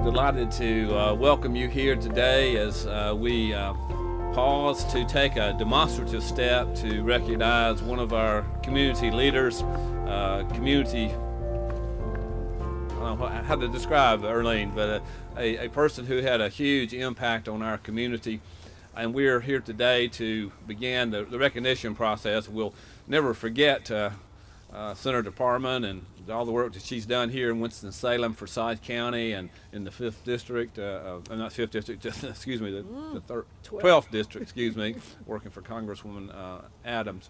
delighted to welcome you here today as we pause to take a demonstrative step to recognize one of our community leaders, I don't know how to describe Earline, but a person who had a huge impact on our community. And we're here today to begin the recognition process. We'll never forget Senator Parmon and all the work that she's done here in Winston-Salem for Forsyth County and in the 5th District, not 5th District, excuse me, the 12th District, excuse me, working for Congresswoman Adams.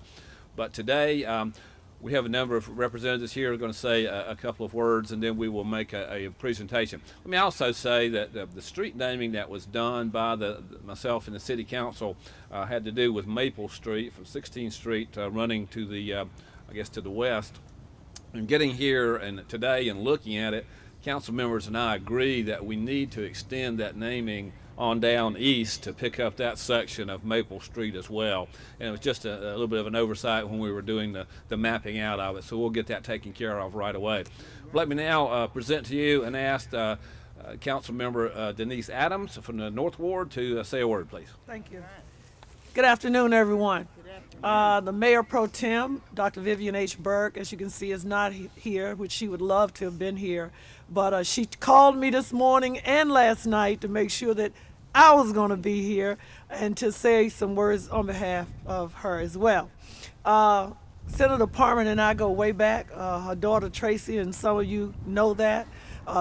But today we have a number of representatives here who are going to say a couple of words, and then we will make a presentation. Let me also say that the street naming that was done by myself and the City Council had to do with Maple Street from 16th Street running to the, I guess, to the west. And getting here and today and looking at it, council members and I agree that we need to extend that naming on down east to pick up that section of Maple Street as well. And it was just a little bit of an oversight when we were doing the mapping out of it, so we'll get that taken care of right away. Let me now present to you and ask Council Member Denise Adams from the North Ward to say a word, please. Thank you. Good afternoon, everyone. The Mayor Pro Tem, Dr. Vivian H. Burke, as you can see, is not here, which she would love to have been here. But she called me this morning and last night to make sure that I was going to be here and to say some words on behalf of her as well. Senator Parmon and I go way back. Her daughter Tracy, and some of you know that.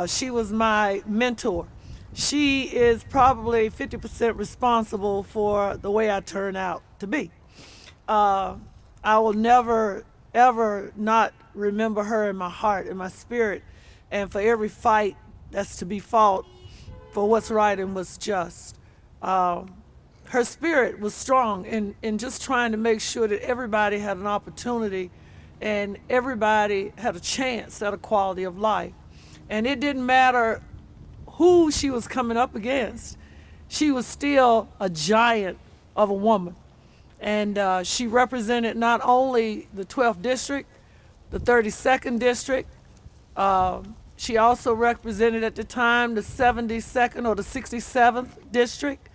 She was my mentor. She is probably 50% responsible for the way I turn out to be. I will never, ever not remember her in my heart, in my spirit, and for every fight that's to be fought for what's right and what's just. Her spirit was strong in just trying to make sure that everybody had an opportunity and everybody had a chance at a quality of life. And it didn't matter who she was coming up against, she was still a giant of a woman. And she represented not only the 12th District, the 32nd District, she also represented at the time the 72nd or the 67th District.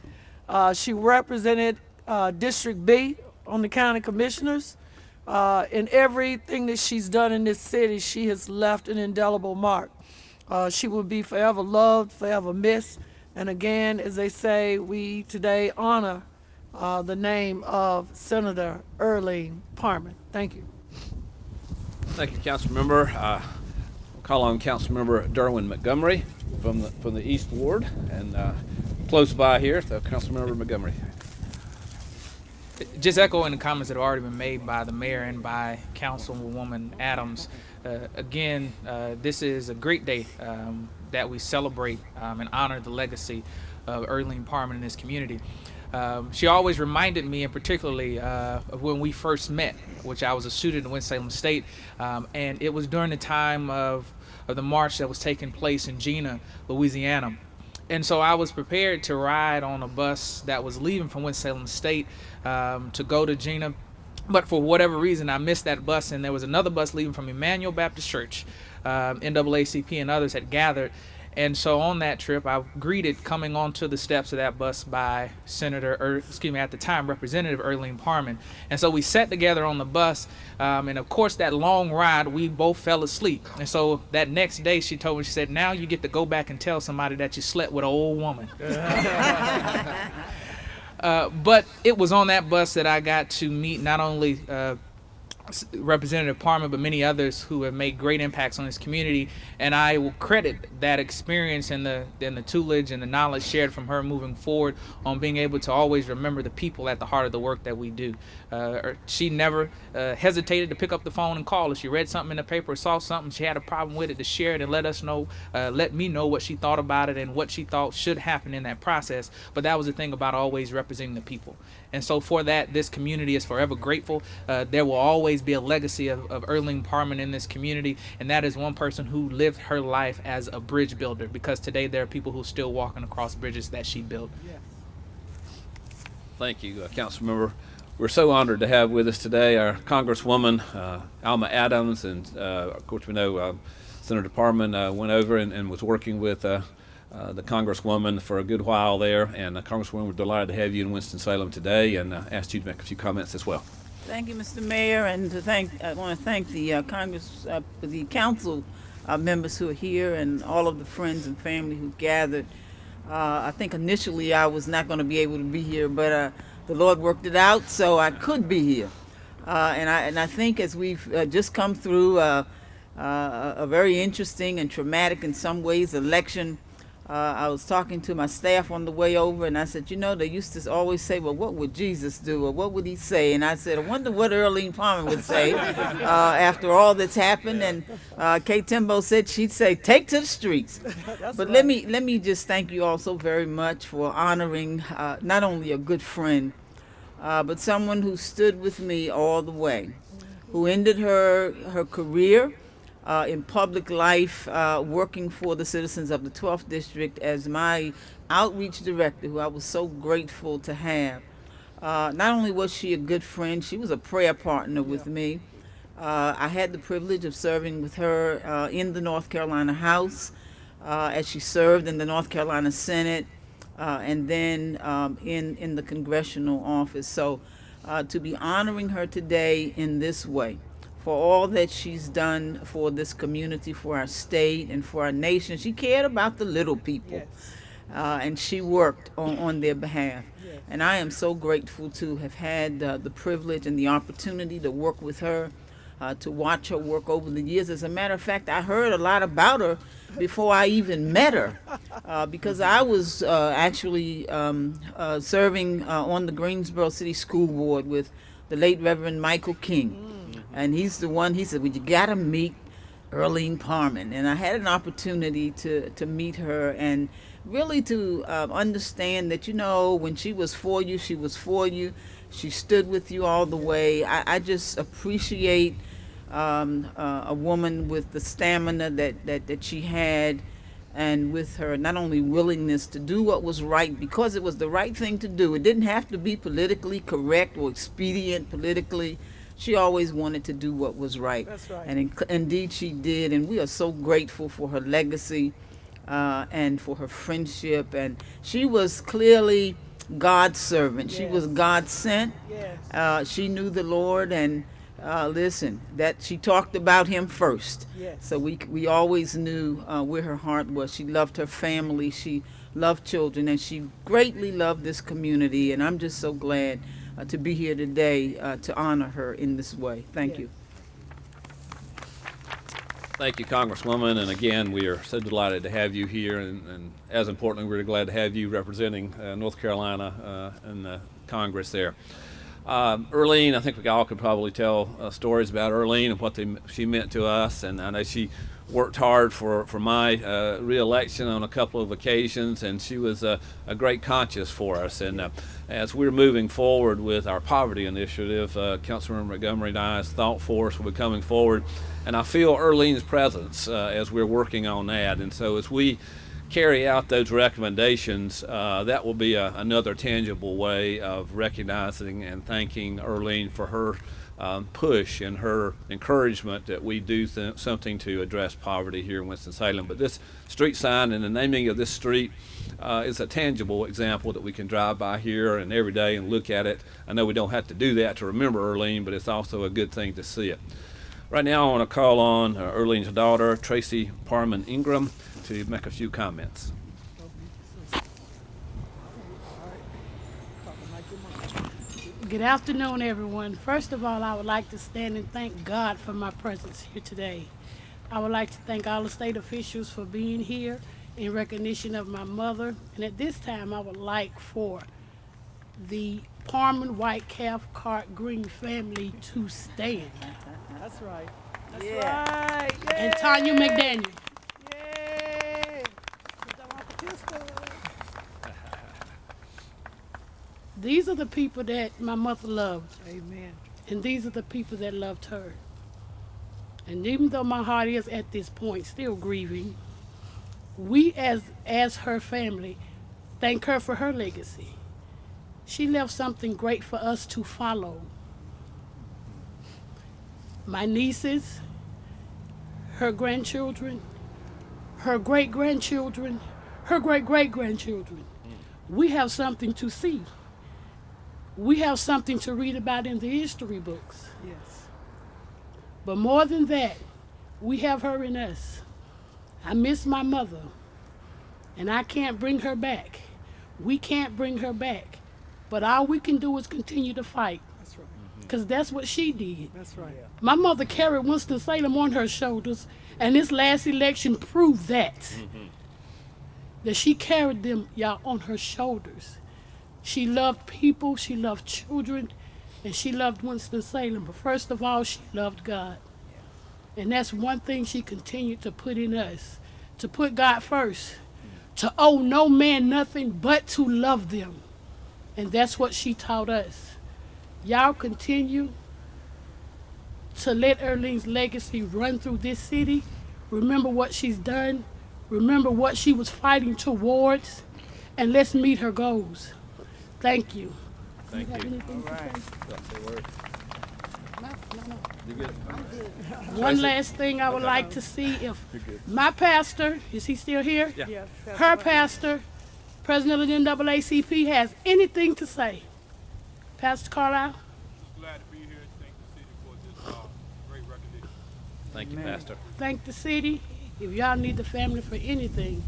She represented District B on the County Commissioners. In everything that she's done in this city, she has left an indelible mark. She will be forever loved, forever missed. And again, as they say, we today honor the name of Senator Earline Parmon. Thank you. Thank you, Council Member. I'll call on Council Member Derwin Montgomery from the East Ward, and close by here, so Council Member Montgomery. Just echoing the comments that have already been made by the mayor and by Councilwoman Adams. Again, this is a great day that we celebrate and honor the legacy of Earline Parmon in this community. She always reminded me, and particularly of when we first met, which I was a student in Winston-Salem State, and it was during the time of the march that was taking place in Gina, Louisiana. And so I was prepared to ride on a bus that was leaving from Winston-Salem State to go to Gina. But for whatever reason, I missed that bus, and there was another bus leaving from Emmanuel Baptist Church. NAACP and others had gathered. And so on that trip, I greeted coming onto the steps of that bus by at the time, Representative Earline Parmon. And so we sat together on the bus, and of course, that long ride, we both fell asleep. And so that next day, she told me, she said, now you get to go back and tell somebody that you slept with an old woman. But it was on that bus that I got to meet not only Representative Parmon, but many others who have made great impacts on this community, and I will credit that experience and the tutelage and the knowledge shared from her moving forward on being able to always remember the people at the heart of the work that we do. She never hesitated to pick up the phone and call us. She read something in the paper or saw something, she had a problem with it, to share it and let me know what she thought about it and what she thought should happen in that process. But that was the thing about always representing the people. And so for that, this community is forever grateful. There will always be a legacy of Earline Parmon in this community, and that is one person who lived her life as a bridge builder, because today there are people who are still walking across bridges that she built. Yes. Thank you, Council Member. We're so honored to have with us today our Congresswoman, Alma Adams, and of course we know Senator Parmon went over and was working with the Congresswoman for a good while there. And Congresswoman, we're delighted to have you in Winston-Salem today, and asked you to make a few comments as well. Thank you, Mr. Mayor, and I want to thank the the council members who are here and all of the friends and family who gathered. I think initially I was not going to be able to be here, but the Lord worked it out so I could be here. And I think as we've just come through a very interesting and traumatic in some ways election, I was talking to my staff on the way over, and I said, you know, they used to always say, well, what would Jesus do, or what would he say? And I said, I wonder what Earline Parmon would say after all that's happened. And Kate Timbo said she'd say, take to the streets. But right. let me just thank you all so very much for honoring not only a good friend, but someone who stood with me all the way, who ended her career in public life, working for the citizens of the 12th District as my outreach director, who I was so grateful to have. Not only was she a good friend, she was a prayer partner with me. I had the privilege of serving with her in the North Carolina House as she served in the North Carolina Senate and then in the congressional office. So to be honoring her today in this way, for all that she's done for this community, for our state, and for our nation. She cared about the little people, yes. And she worked on their behalf. Yes. And I am so grateful to have had the privilege and the opportunity to work with her, to watch her work over the years. As a matter of fact, I heard a lot about her before I even met her, because I was actually serving on the Greensboro City School Board with the late Reverend Michael King. And he's the one, he said, well, you got to meet Earline Parmon. And I had an opportunity to meet her and really to understand that, you know, when she was for you, she was for you. She stood with you all the way. I just appreciate a woman with the stamina that she had, and with her not only willingness to do what was right because it was the right thing to do. It didn't have to be politically correct or expedient politically. She always wanted to do what was right. That's right. And indeed she did. And we are so grateful for her legacy and for her friendship. And she was clearly God's servant. Yes. She was God sent. Yes. She knew the Lord, and listen, that she talked about him first. Yes. So we always knew where her heart was. She loved her family. She loved children, and she greatly loved this community. And I'm just so glad to be here today to honor her in this way. Thank you. Thank you, Congresswoman. And again, we are so delighted to have you here. And as importantly, we're glad to have you representing North Carolina in the Congress there. Earline, I think we all could probably tell stories about Earline and what she meant to us. And I know she worked hard for my re-election on a couple of occasions, and she was a great conscience for us. And as we're moving forward with our poverty initiative, Councilmember Montgomery and I's thought force will be coming forward, and I feel Earline's presence as we're working on that. And so as we carry out those recommendations, that will be another tangible way of recognizing and thanking Earline for her push and her encouragement that we do something to address poverty here in Winston-Salem. But this street sign and the naming of this street is a tangible example that we can drive by here and every day and look at it. I know we don't have to do that to remember Earline, but it's also a good thing to see it. Right now I want to call on Earline's daughter, Tracy Parmon Ingram, to make a few comments. Good afternoon, everyone. First of all, I would like to stand and thank God for my presence here today. I would like to thank all the state officials for being here in recognition of my mother. And at this time, I would like for the Parmon White Calf Cart Green family to stand. That's right. That's Yeah. right. Yay. And Tanya McDaniel. Yay. These are the people that my mother loved. Amen. And these are the people that loved her. And even though my heart is at this point still grieving, we as her family thank her for her legacy. She left something great for us to follow. My nieces, her grandchildren, her great-grandchildren, her great-great-grandchildren. We have something to see. We have something to read about in the history books. Yes. But more than that, we have her in us. I miss my mother, and I can't bring her back. We can't bring her back. But all we can do is continue to fight. That's right. Because that's what she did. That's right. My mother carried Winston-Salem on her shoulders, and this last election proved that. That she carried them, y'all, on her shoulders. She loved people, she loved children, and she loved Winston-Salem. But first of all, she loved God. And that's one thing she continued to put in us, to put God first, to owe no man nothing but to love them. And that's what she taught us. Y'all continue to let Earline's legacy run through this city. Remember what she's done. Remember what she was fighting towards. And let's meet her goals. Thank you. Thank have you. anything to say? No. You good? One last thing I would like to see, if my pastor, is he still here? Yeah. Yeah. Her pastor, president of the NAACP, has anything to say. Pastor Carlisle? Glad to be here. Thank the city for this great recognition. Thank you, Amen. Pastor. Thank the city. If y'all need the family for anything,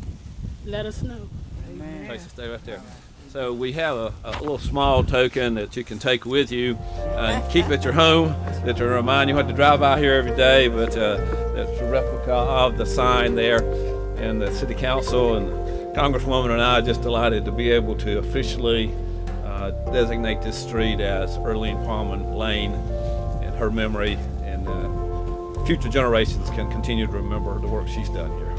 let us know. Amen. Tracy, stay right there. So we have a little small token that you can take with you and keep at your home that to remind you what to drive by here every day, but that's a replica of the sign there. And the city council and Congresswoman and I are just delighted to be able to officially designate this street as Earline Parmon Lane in her memory, and future generations can continue to remember the work she's done here.